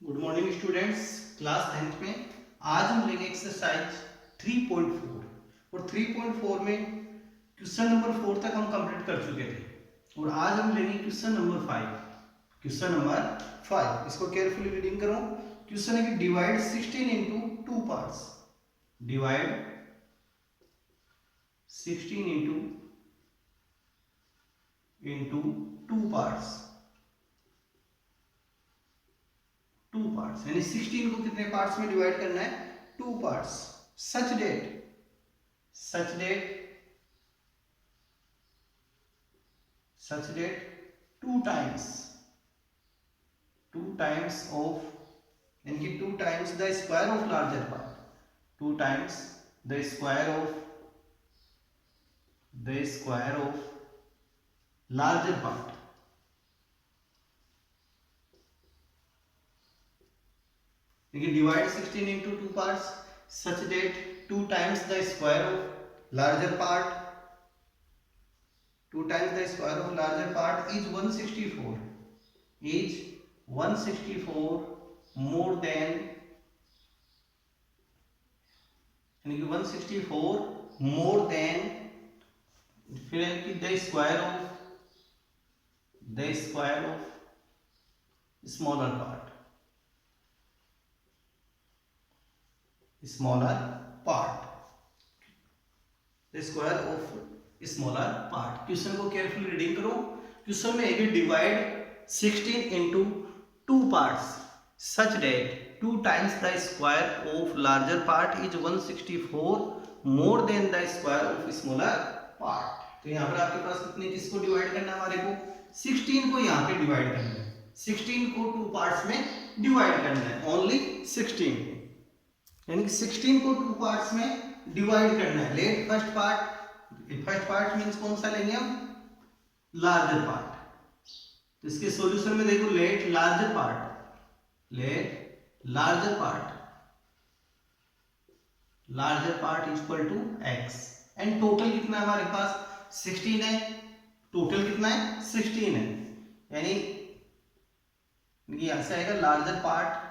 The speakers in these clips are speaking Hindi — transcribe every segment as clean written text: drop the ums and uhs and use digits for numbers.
Good morning students. Class 10th में आज हम लेंगे एक्सरसाइज 3.4 और 3.4 में क्वेश्चन नंबर 4 तक हम कंप्लीट कर चुके थे और आज हम लेंगे क्वेश्चन नंबर 5। क्वेश्चन नंबर 5 इसको केयरफुली रीडिंग करो। क्वेश्चन है कि divide 16 into two parts. Divide 16 into two parts. Two parts यानी 16 को कितने पार्ट्स में डिवाइड करना है? Two parts. Such that two times of यानी कि two times the square of larger part. Two times the square of larger part. देखिए divide 16 into two parts such that two times the square of larger part. Two times the square of larger part is 164 more than यानी कि 164 मोर देन फिर यानी कि the square of smaller part. The square of smaller part. Question को केयरफुली रीडिंग करो। क्वेश्चन में है divide 16 into two parts such that two times the square of larger part is 164 more than the square of smaller part. तो यहाँ पर आपके पास कितने चीज को डिवाइड करना है? हमारे को 16 को यहाँ पे डिवाइड करना है। 16 को टू पार्ट्स में डिवाइड करना है, ओनली 16 यानी कि 16 को टू पार्ट्स में डिवाइड करना है। लेट फर्स्ट पार्ट मींस कौन सा लेंगे हम? Larger part. तो इसके सॉल्यूशन में देखो let larger part equal to x and total कितना है हमारे पास? 16 है। टोटल कितना है? 16 है। यानी यहां से आएगा larger part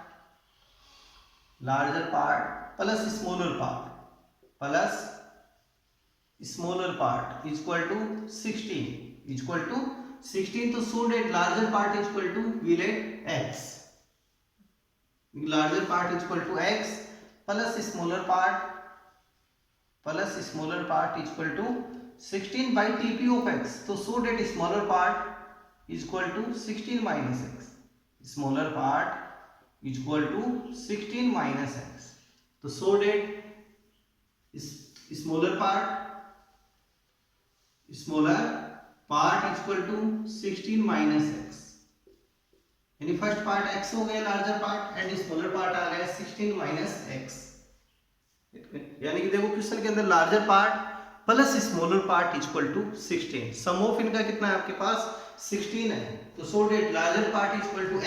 plus smaller part equal to 16 तो so that larger part equal to we let x। Larger part equal to x plus smaller part equal to 16 by TP of x। तो so that smaller part equal to 16 minus x। Smaller part equal to 16 minus x। तो so that smaller part equal to 16 minus x यानी फर्स्ट पार्ट x हो गया larger part and smaller part आ गया 16 माइनस x। यानी कि देखो क्वेश्चन के अंदर larger part plus smaller part equal to 16। Sum of इनका कितना है आपके पास? 16 है। तो so that larger part equal to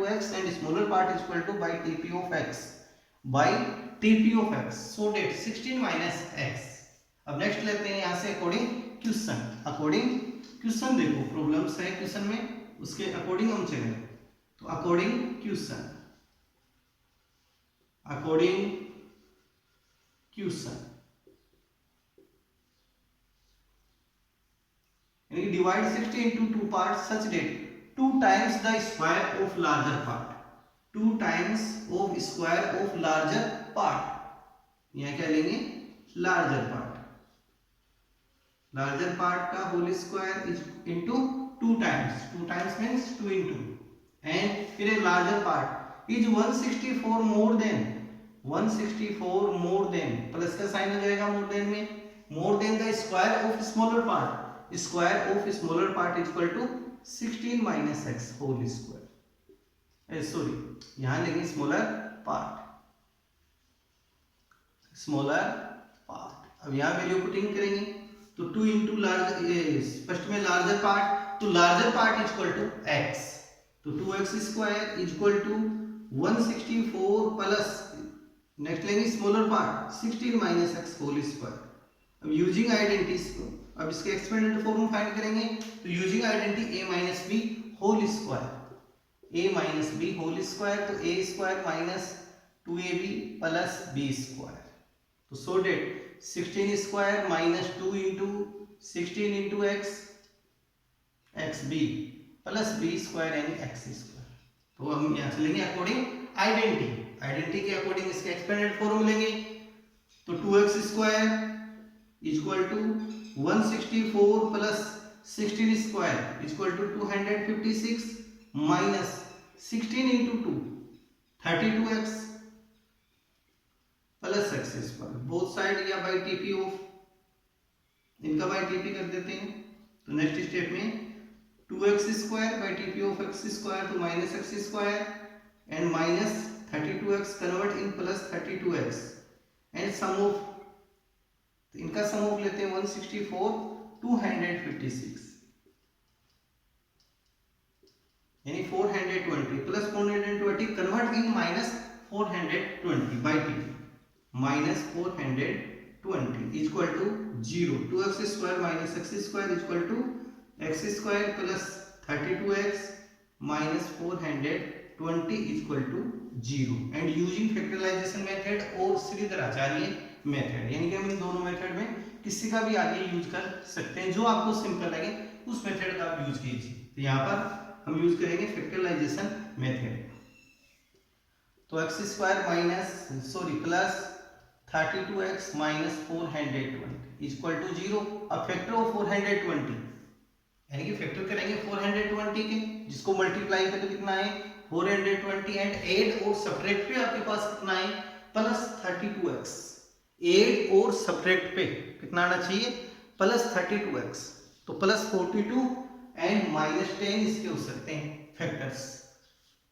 x and smaller part equal to by TP of x. So that 16 minus x. अब नेक्स्ट लेते हैं यहाँ से अकॉर्डिंग क्वेश्चन देखो प्रॉब्लम्स है क्वेश्चन में, उसके अकॉर्डिंग हम चलें। तो अकॉर्डिंग क्वेश्चन यानी divide 16 into two parts such that two times the square of larger part. यहाँ क्या लेंगे? लार्जर पार्ट का whole square is into two times means 2 into and फिर larger part is 164 more than plus का साइन हो जाएगा more than the square of smaller part equal to 16 minus x whole square. Sorry यहां लेंगे स्मॉलर पार्ट। अब यहां वैल्यू पुटिंग करेंगे तो 2 इंटू फर्स्ट में लार्जर पार्ट, तो larger part equal to x। तो 2x square equal to 164 plus next लेंगे smaller part 16 minus x whole square. अब यूजिंग आइडेंटिटी अब इसके एक्सपेंडेड फॉर्म फाइंड करेंगे तो using identity a minus B whole square a minus B whole square, तो a square minus 2ab plus b square. तो so that 16 square minus 2 into 16 into x x b plus b square यानी एक्स स्क्वायर। तो हम यहाँ से लेंगे अकॉर्डिंग आइडेंटिटी के अकॉर्डिंग इसके एक्सपेंडेड फॉर्म लेंगे। तो 2x square equal to 164 plus 16 square equal to 256 minus 16 into 2 32x plus x square, both side या बाई टीपी ऑफ, इनका बाई टीपी कर देते हैं। तो नेक्स्ट स्टेप में 2x square by TP of x square, तो minus x square and minus 32x convert in plus 32x and sum of, तो इनका सम ऑफ लेते हैं 164 256 यानी 420 plus 420 convert in minus 420 by TP minus 420 equal to 0। 2x square minus x square equal to x square plus 32x minus 420 equal to 0 and using factorisation method और श्रीधराचार्य मेथड, यानी कि हम इन दोनों मेथड में किसी का भी आगे यूज कर सकते हैं, जो आपको सिंपल लगे उस मेथड का आप यूज कीजिए। तो यहाँ पर हम यूज करेंगे फैक्टराइजेशन मेथड। तो x square minus plus 32x minus 420 equal to 0। अब फैक्टर ऑफ 420 यानी कि फैक्टर करेंगे 420 के, जिसको मल्टीप्लाई करें तो कितना है 420 एंड ऐड और सब्ट्रैक्ट पे आपके पास कितना है प्लस 32x, ऐड और सब्ट्रैक्ट पे कितना आना चाहिए प्लस 32x, तो प्लस 42 एंड माइनस 10 इसके हो सकते हैं फैक्टर्स।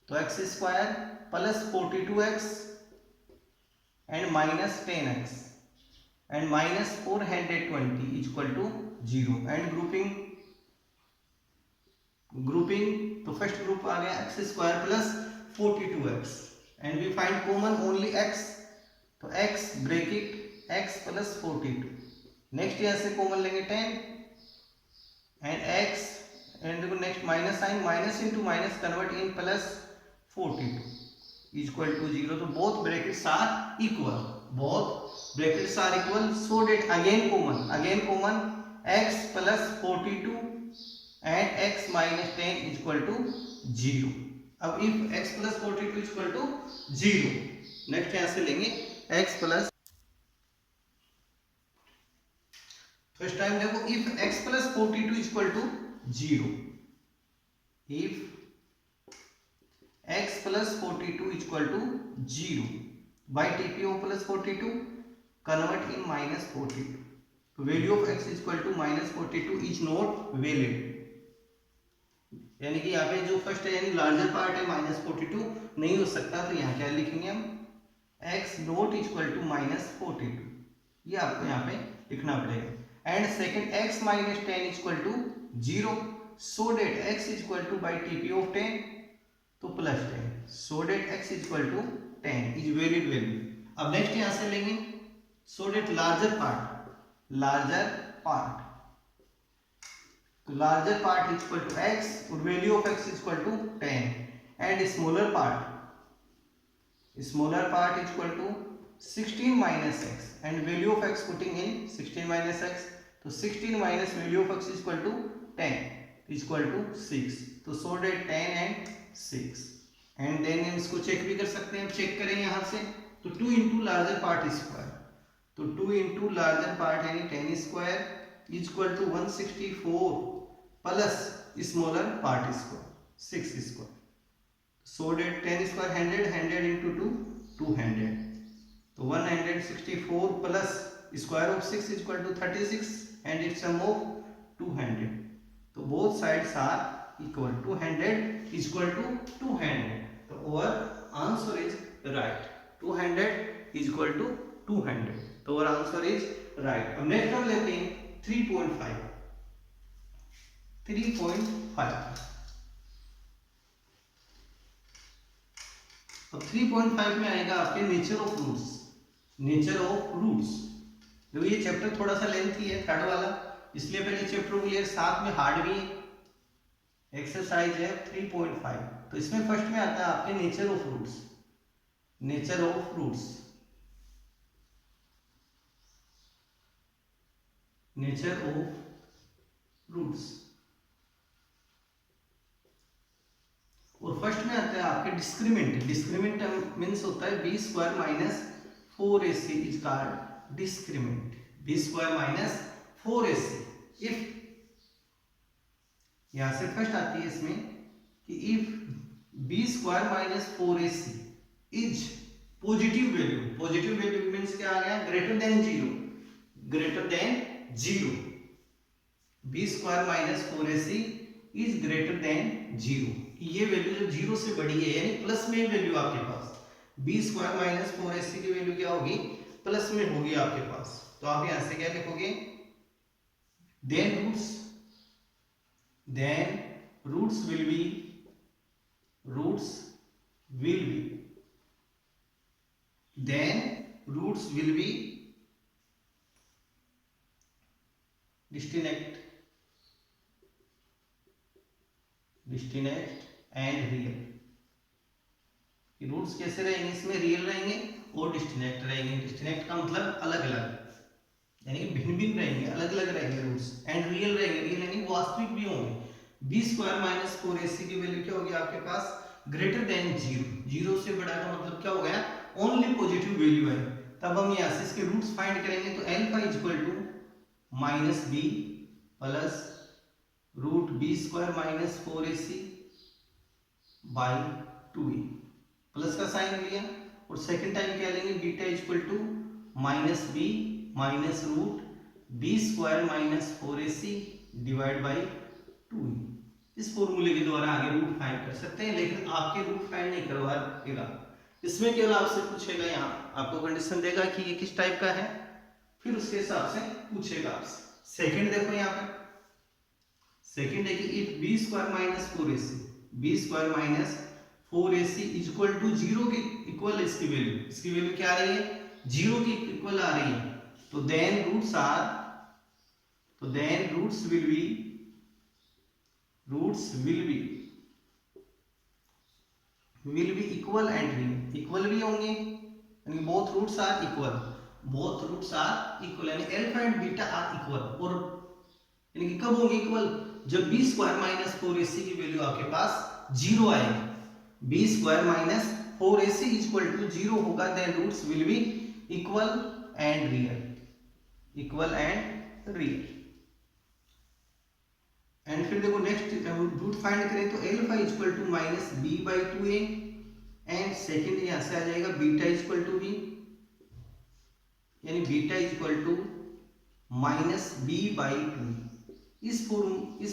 तो x square plus 42x and minus 10x and minus 420 equal to 0 and grouping तो फर्स्ट ग्रुप आ गया x square plus 42x and we find common only x, तो x bracket x plus 42, next यहाँ से कॉमन लेंगे 10 एंड x एंड देखो next minus sign, minus into minus convert in plus 42 equal to 0। तो both brackets are equal, both brackets are equal, so that again common x plus 42 and x minus 10 equal to 0। अब if x plus 42 equal to 0, next यहां से लेंगे x plus, फर्स्ट टाइम देखो if x plus 42 equal to 0, if x plus 42 equal to 0 by TPO plus 42 convert in minus 42, तो value of x equal to minus 42 is not valid, यानी कि यहाँ पे जो फर्स्ट है यानी लार्जर पार्ट है माइनस 42 नहीं हो सकता, तो यहाँ क्या लिखेंगे हम x not equal to minus 42, ये आपको यहाँ पे लिखना पड़ेगा। And second x minus 10 equal to 0, so that x equal to by TP of 10 तो plus 10, so that x equal to 10 is valid value. अब नेक्स्ट यहाँ से लेंगे सो डेट लार्जर पार्ट, तो larger part equal to x और value of x equal to 10 and smaller part equal to 16 minus x and value of x putting in 16 minus x, तो 16 minus value of x equal to 10 equal to 6, तो so that 10 and 6 and then हम इसको चेक भी कर सकते हैं। चेक करें यहाँ से तो 2 इंटू लार्जर पार्ट स्क्वायर, तो 2 इंटू लार्जर पार्ट यानी 10 square equal to 164 plus smaller part square 6 square, so that 10 square 100 into 2 200, तो 164 plus square of 6 equal to 36 and its sum of 200, तो both sides are equal, 200 equal to 200, तो our answer is right, 200 equal to 200, तो आवर आंसर इज राइट। अब नेक्स्ट हम लेते हैं 3.5। अब 3.5 में आएगा आपके नेचर ऑफ रूट्स। देखो ये चैप्टर थोड़ा सा लेंथी है थर्ड वाला, इसलिए पहले चैप्टर क्लियर, साथ में हार्ड भी है, एक्सरसाइज है 3.5। तो इसमें फर्स्ट में आता है आपके nature of roots. Nature of roots, nature of roots. और फर्स्ट में आता है आपके डिस्क्रीमेंट। डिस्क्रीमेंट मीन्स होता है b square minus 4ac is called discriminant. B square minus 4ac। If, यहां से फर्स्ट आती है इसमें कि if B square minus 4ac is positive value. Positive value means क्या आ गया, greater than zero. Greater than zero, b square minus 4ac is greater than zero. ये वैल्यू जब जीरो से बड़ी है यानी प्लस में वैल्यू आपके पास, बी स्क्वायर माइनस 4ac की वैल्यू क्या होगी, प्लस में होगी आपके पास। तो आप यहां से क्या लिखोगे, then roots will be, then roots will be distinct and real। Roots कैसे रहेंगे, इसमें रियल रहेंगे और डिस्टिनेक्ट रहेंगे। डिस्टिनेक्ट का मतलब अलग अलग, यानी कि भिन्न भिन्न रहेंगे, अलग अलग रहेंगे रूट्स। एंड रियल रहेंगे, रियल यानी वास्तविक भी होंगे। बी स्क्वायर माइनस 4ac की वैल्यू क्या होगी आपके पास, ग्रेटर देन जीरो। जीरो से बड़ा का मतलब क्या हो गया, ओनली पॉजिटिव वैल्यू है। तब हम यहाँ से इसके रूट्स फाइंड करेंगे। तो alpha equal to minus b plus root b square minus 4ac by 2a। Plus का साइन लिया और सेकंड टाइम क्या लेंगे, beta equal to minus b minus root b square minus 4ac divide by 2a। इस फॉर्मूले के द्वारा आगे रूट फाइंड कर सकते हैं, लेकिन आपके रूट फाइंड नहीं करवाएगा। इसमें केवल आपसे पूछेगा, यहाँ आपको कंडीशन देगा कि ये किस टाइप का है, फिर उसके हिसाब से पूछेगा आपसे। सेकंड देखो यहाँ पर, सेकंड है कि if B square minus 4ac, B square minus 4ac is equal to zero के इक्वल, इसकी वैल्यू क्या आ रही है, जीरो की इक्वल आ रही है। तो then roots will be equal and real. Equal भी होंगे यानी बोथ रूट्स आर इक्वल, यानी alpha and beta are equal. और यानी कि कब होंगे इक्वल, जब बी स्क्वायर माइनस 4ac की वैल्यू आपके पास जीरो आएगी। B square minus 4ac equal to zero होगा, then roots will be equal and real. And फिर देखो नेक्स्ट रूट फाइंड करें तो alpha equal to minus B by 2a and second यहां से आ जाएगा बीटा इक्वल टू बी, यानी beta equal to minus B by 2। इस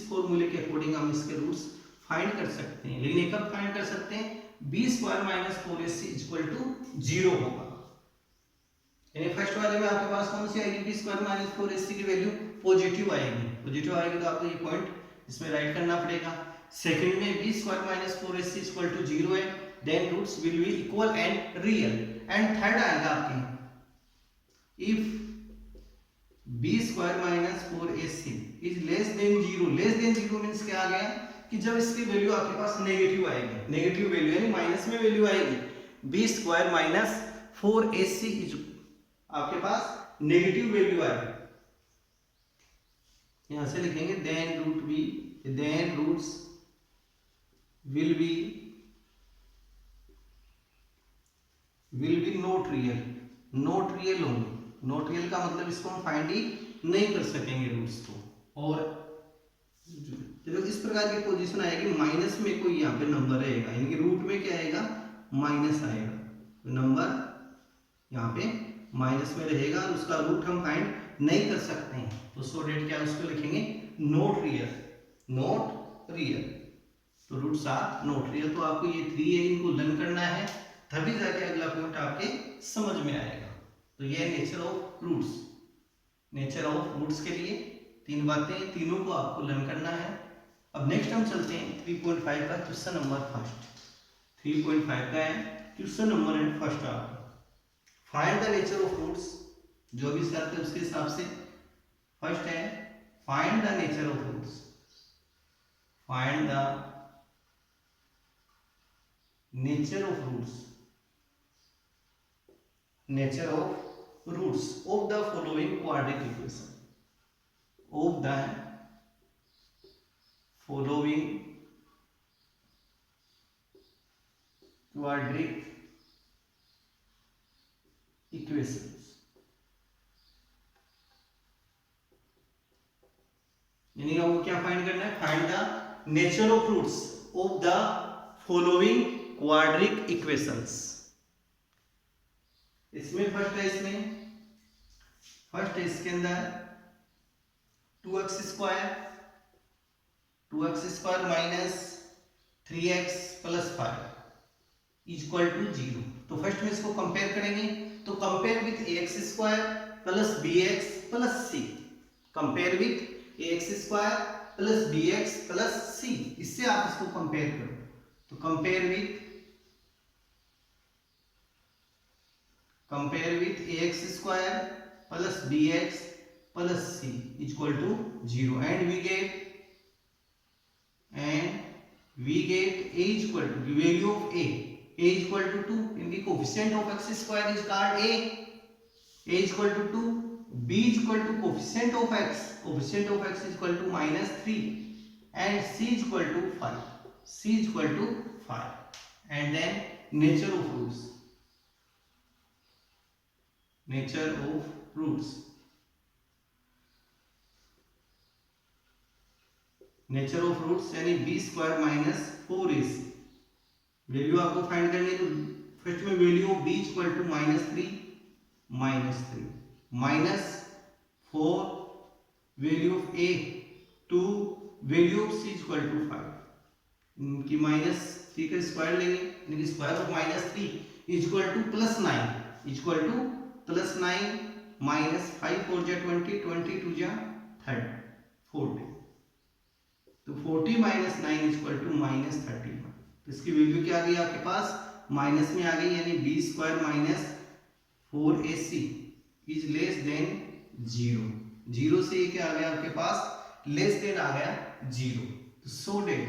फॉर्मूले के अकॉर्डिंग हम इसके रूट्स फाइंड कर सकते हैं। लेकिन ये कब फाइंड कर सकते हैं, B square minus 4ac equal to zero होगा। यानी फर्स्ट वाले में आपके पास कौन सी आएगी, बी स्क्वायर माइनस 4ac की वैल्यू पॉजिटिव आएगी। पॉजिटिव आएगी तो आपको ये पॉइंट इसमें राइट करना पड़ेगा। सेकंड में B square minus 4ac equal to zero है, then roots will be equal and real. And third आएगा आपके if B square minus 4ac is less than zero. Less than zero means क्या आ गया कि जब इसकी वैल्यू आपके पास नेगेटिव आएगी, नेगेटिव वैल्यू यानी माइनस में वैल्यू आएगी। B square minus 4ac is आपके पास नेगेटिव वैल्यू आएगी, यहां से लिखेंगे then roots will B not real होंगे। नॉट रियल का मतलब इसको हम फाइंड ही नहीं कर सकेंगे रूट्स को। और जब इस प्रकार की पोजीशन आएगी, माइनस में कोई यहाँ पे नंबर रहेगा, यानी कि रूट में क्या आएगा, माइनस आएगा, तो नंबर यहाँ पे माइनस में रहेगा और उसका रूट हम फाइंड नहीं कर सकते हैं। तो सो डेट क्या उसको लिखेंगे, नॉट रियल। तो रूट्स आर नॉट रियल। तो आपको ये 3 है, इनको लर्न करना है, तभी जाके अगला पॉइंट आपके समझ में आएगा। तो ये नेचर ऑफ रूट्स के लिए 3 बातें, तीनों को आपको लर्न करना है। अब नेक्स्ट हम चलते हैं 3.5 का क्वेश्चन नंबर फर्स्ट। 3.5 का है क्वेश्चन नंबर फर्स्ट आपका, find the nature of roots. जो भी करते हैं उसके हिसाब से। फर्स्ट है find the nature of roots. Find the nature of roots, nature of roots of the following quadratic equation, of the following quadratic equations, यानी आपको क्या फाइंड करना है, find the nature of roots of the following quadratic equations. इसमें फर्स्ट है, इसके अंदर 2x square minus 3x plus 5 equal to 0। तो फर्स्ट में इसको कंपेयर करेंगे, तो compare with ax square plus bx plus c, compare with ax square plus bx plus c, इससे आप इसको कंपेयर करो। तो compare with ax square plus bx plus c equal to 0 and we get a equal to the value of a equal to 2, in the coefficient of x square is called a equal to 2, b is equal to coefficient of x is equal to minus 3 and c is equal to 5, and then nature of roots यानी B square minus 4ac, value आपको फाइंड करनी है। तो फर्स्ट में value of B equal to minus 3 minus 4 value of A 2 value of C equal to 5, इनकी माइनस 3 का स्क्वायर लेंगे, यानी square of minus 3 equal to plus 9 minus 5 4 जा 20 22 जा 30 40, तो 40 माइनस 9 इक्वल टू माइनस 31। तो इसकी वैल्यू क्या आ गई आपके पास, माइनस में आ गई, यानी B square minus 4ac is less than 0 से ये क्या आ गया आपके पास, लेस देन आ गया 0। तो सो डेट,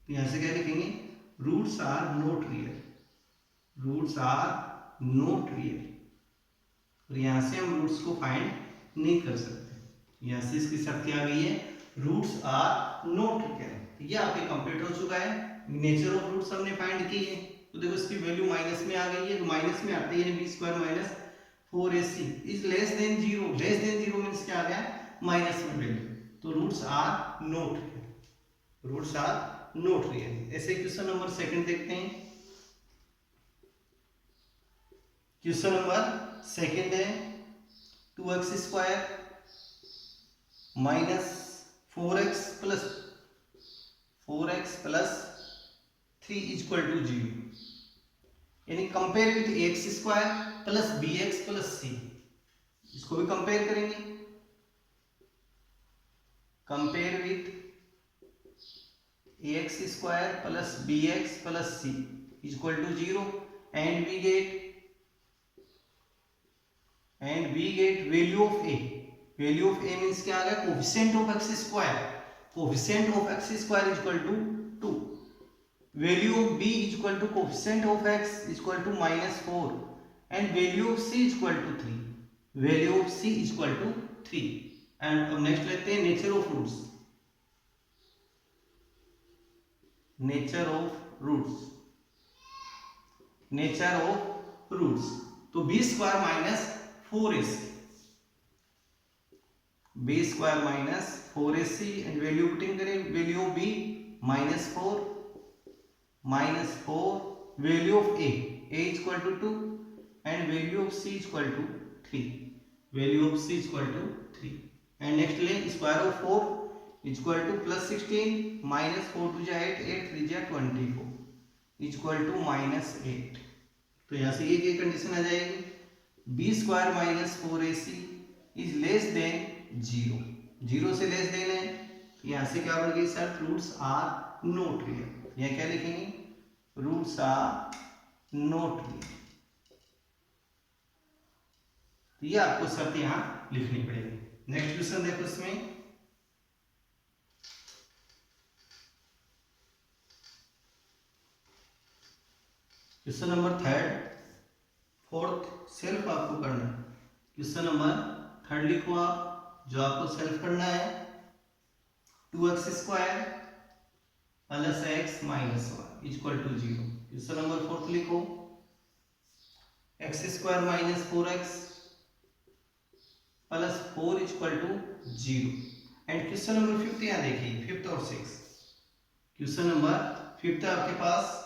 तो यहां से क्या लिखेंगे, रूट्स आर नॉट रियल, और यहां से हम रूट्स को फाइंड नहीं कर सकते। यहां से इसकी शर्त क्या आ गई है, रूट्स आर नॉट रियल। ये आपके कंप्लीट हो चुका है, नेचर ऑफ रूट्स हमने फाइंड की है। तो देखो इसकी वैल्यू माइनस में आ गई है, तो माइनस में आते ही B square minus 4ac is less than 0 means क्या आ गया, माइनस में वैल्यू, तो रूट्स आर नॉट रियल। ऐसे क्वेश्चन नंबर सेकंड देखते हैं। क्वेश्चन नंबर सेकंड है 2x square minus 4x plus 3 equal to 0, यानी compare with ax square plus bx plus c, इसको भी कंपेयर करेंगे, compare with ax square plus bx plus c equal to 0 and we get value of a means क्या आ गया, coefficient of x square equal to 2, value of b equal to coefficient of x equal to minus 4 and value of c equal to 3, and अब नेक्स्ट लेते हैं नेचर ऑफ रूट्स। तो b square minus 4ac and value putting करें, value of b minus 4 value of a equal to 2 and value of c equal to 3, and next ले square of 4 equal to plus 16 minus 4 2 जा 8 3 जा 24 इक्वल टू माइनस 8। तो यहाँ से ये कंडीशन आ जाएगी, b square minus 4ac is less than 0 से लेस देन है, यहाँ से क्या बन गई sir, roots are not real. यहाँ क्या लिखेंगे, रूट्स आर नॉट रियल, तो ये आपको शर्त यहाँ लिखनी पड़ेगी। नेक्स्ट क्वेश्चन देखो, इसमें question number third, fourth self आपको करना है। क्वेश्चन नंबर थर्ड लिखो आप, जो आपको सेल्फ करना है 2x² plus x minus 1 equal to 0। Question number fourth लिखो x² minus 4x plus 4 equal to 0। And question number fifth यहाँ देखिए, फिफ्थ और सिक्स। क्वेश्चन नंबर फिफ्थ है आपके पास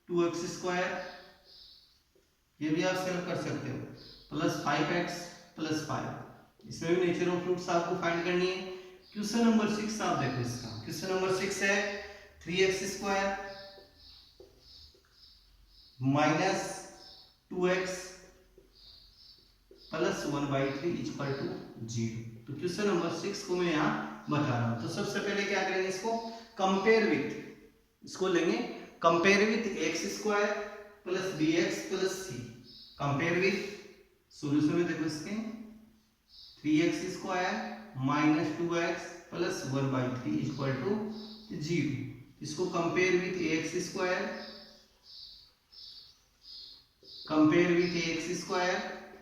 2x², ये भी आप सेल्फ कर सकते हो, प्लस 5x प्लस 5। इसमें भी नेचर ऑफ फ्रूट्स आपको फाइंड करनी है। क्वेश्चन नंबर 6 आप देखो इसका, क्वेश्चन नंबर 6 है 3x² minus 2x plus 1/3 equal to 0। तो क्वेश्चन नंबर 6 को मैं यहाँ बता रहा हूँ। तो सबसे पहले क्या करेंगे, इसको कंपेयर विथ, इसको लेंगे compare with x² plus bx plus c। Compare with, solution में देखो इसके 3x² minus 2x plus 1/3 equal to 0। इसको compare with ax²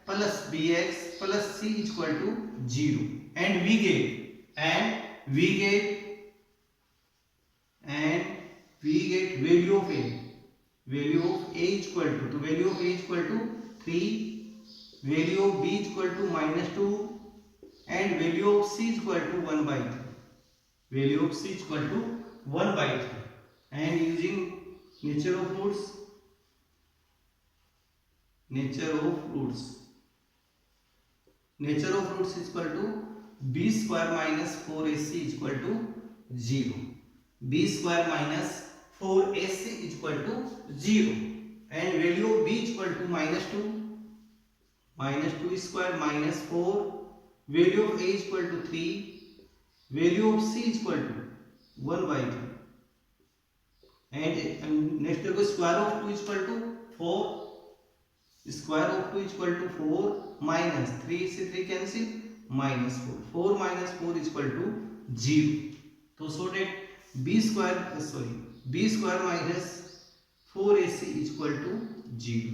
plus bx plus c equal to 0। And we get value of a equal to, तो value of a equal to 3, value of b equal to -2 and value of c equal to 1/3, value of c equal to 1/3। And using nature of roots, nature of roots equal to b² minus 4ac equal to 0, b² minus 4ac equal to 0। And value of b equal to -2 minus 4, value of a equal to 3, value of c equal to 1/3। And next देखो square of 2 equal to 4, square of 2 equal to 4 minus 3 से 3 कैंसिल, -4, 4 माइनस 4 इक्वल टू 0। तो so that b² minus 4ac equal to 0।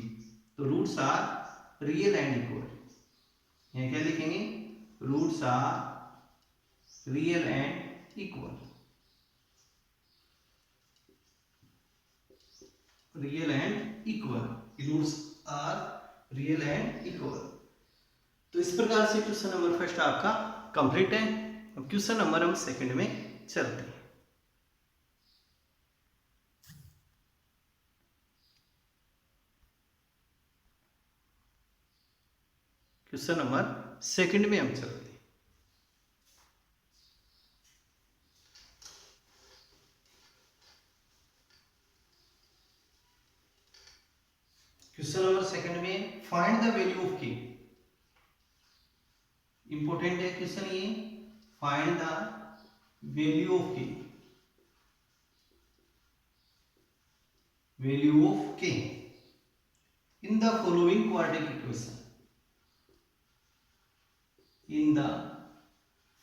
तो roots are real and equal. यहाँ क्या लिखेंगे, roots are real and equal, real and equal, roots are real and equal. तो इस प्रकार से क्वेश्चन नंबर फर्स्ट आपका कंप्लीट है। अब क्वेश्चन नंबर हम सेकंड में चलते हैं। क्वेश्चन नंबर सेकंड में हम चलते हैं। क्वेश्चन नंबर सेकंड में find the value of k। Important है क्वेश्चन ये, find the value of k, value of k in the following quadratic equation, in the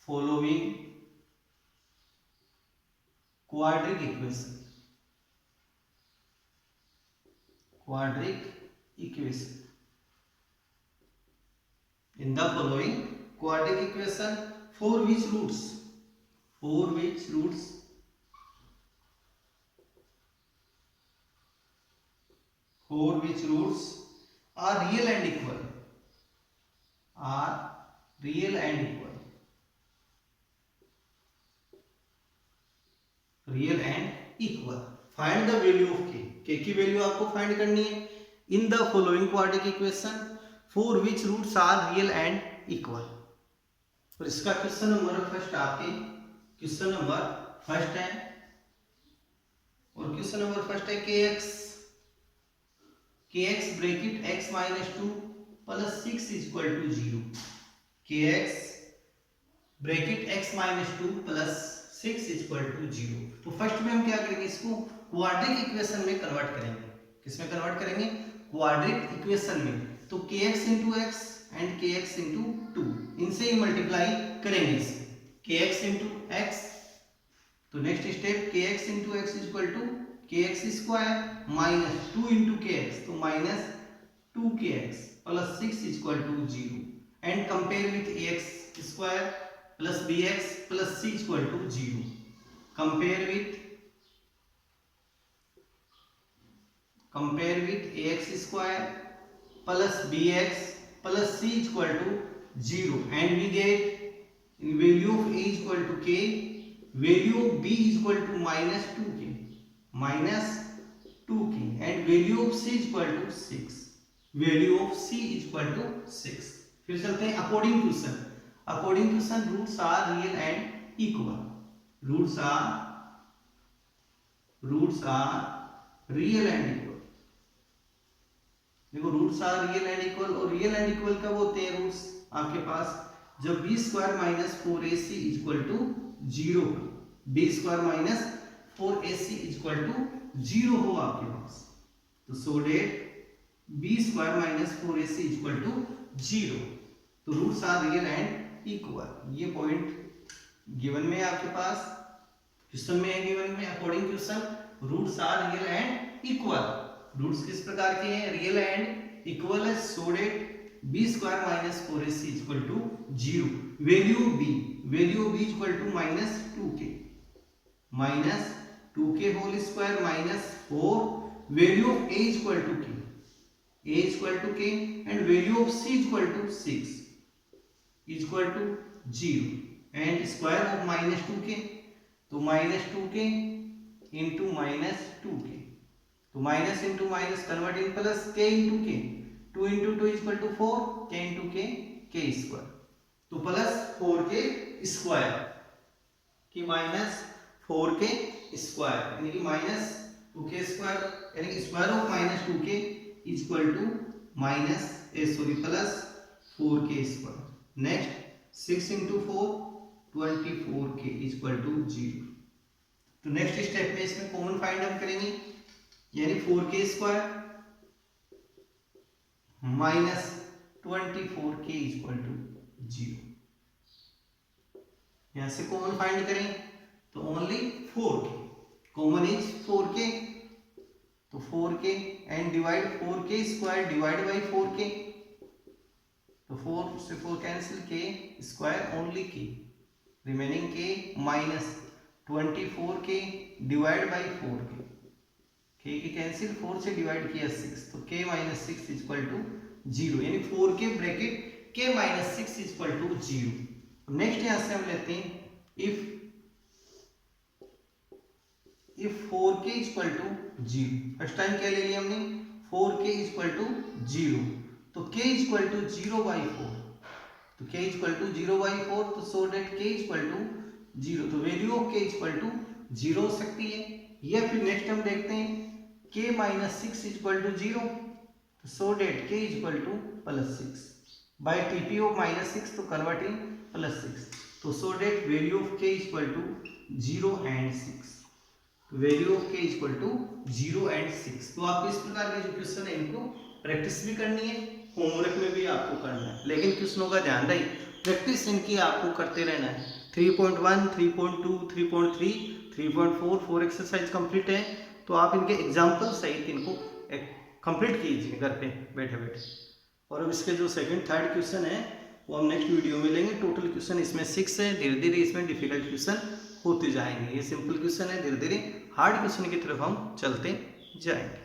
following quadratic equation, in the following quadratic equation for which roots are real and equal, real and equal। Find the value of k की वैल्यू आपको फाइंड करनी है in the following quadratic equation for which roots are real and equal. और इसका क्वेश्चन नंबर फर्स्ट आपके क्वेश्चन नंबर फर्स्ट है, और क्वेश्चन नंबर फर्स्ट है kx bracket x minus 2 plus 6 equal to 0, kx bracket x minus 2 plus 6 equal to 0। तो फर्स्ट में हम क्या करेंगे, इसको क्वाड्रेटिक इक्वेशन में कन्वर्ट करेंगे। किसमें कन्वर्ट करेंगे, क्वाड्रेटिक इक्वेशन में। तो kx into x and kx into 2, इनसे ही मल्टीप्लाई करेंगे इसे, kx इंटू एक्स। तो next step kx into x equal to kx square minus 2 into K x, तो minus 2kx plus 6 equal to 0 and compare with ax square plus bx plus c equal to 0. Compare with ax square plus bx plus c equal to 0 and we get value of a equal to k, value of b equal to minus 2k and value of c equal to 6. value of c equal to 6. फिर चलते हैं according to sum roots are real and equal. Roots are real and equal. देखो roots are real and equal, और रियल एंड इक्वल कब होते हैं रूट्स आपके पास, जब b square minus 4ac equal to 0, b square minus 4ac equal to 0 हो आपके पास. तो so that b square minus 4ac equal to 0. तो roots are real and equal. ये पॉइंट गिवन में आपके पास, क्वेश्चन में है गिवन में according question roots are real and equal. Roots किस प्रकार के हैं, रियल एंड इक्वल है. So that b square minus 4ac equal to 0. Value b equal to minus 2k whole square minus 4. Value of a equal to k and value of c equal to 6 equal to 0 and square of minus 2k, तो minus 2k into minus 2k, तो minus into minus convert in plus k into k. 2 into 2 equal to 4, k into k square. तो प्लस 4k स्क्वायर की माइनस 4k स्क्वायर, यानी कि माइनस 2k स्क्वायर, यानी कि square of minus 2k equal to minus plus 4k square. Next 6 into 4 24k equal to 0. तो नेक्स्ट स्टेप में इसमें कॉमन फाइंड हम करेंगे, यानी 4k square minus 24k equal to 0. यहां से कॉमन फाइंड करें तो only 4k, common is 4k, तो 4k and divide 4k square divide by 4k, तो 4 से 4 cancel, k square only k, remaining k minus 24k divide by 4k, k की कैंसिल 4 से डिवाइड किया 6, तो k माइनस 6 इक्वल टू 0, यानी 4k bracket k minus 6 equal to 0. Next यहां से हम लेते हैं if 4k equal to 0. First time क्या ले लिया हमने, 4k इक्वल टू 0, तो k इक्वल टू 0 बाई 4, तो k इक्वल टू 0 बाई 4, तो so that k equal to 0, तो value of k equal to 0 हो सकती है. या फिर नेक्स्ट हम देखते हैं k माइनस 6 इक्वल टू 0, तो so that k equal to plus 6 by TP of minus 6, तो कन्वर्टिंग प्लस 6, तो so that value of k equal to 0 and 6, value of k equal to 0 and 6. तो आपको इस प्रकार के जो क्वेश्चन है इनको प्रैक्टिस भी करनी है, होमवर्क में भी आपको करना है, लेकिन क्वेश्चनों का ध्यान रहे प्रैक्टिस इनकी आपको करते रहना है. 3.1, 3.2, 3.3, 3.4 4 एक्सरसाइज कंप्लीट है, तो आप इनके एग्जाम्पल सहित इनको कंप्लीट कीजिए घर पे बैठे बैठे. और अब इसके जो सेकंड थर्ड क्वेश्चन है वो हम नेक्स्ट वीडियो में लेंगे. टोटल क्वेश्चन इसमें 6 है, धीरे धीरे इसमें डिफिकल्ट क्वेश्चन होते जाएंगे. ये सिंपल क्वेश्चन है, धीरे धीरे हार्ड क्वेश्चन की तरफ हम चलते जाएंगे.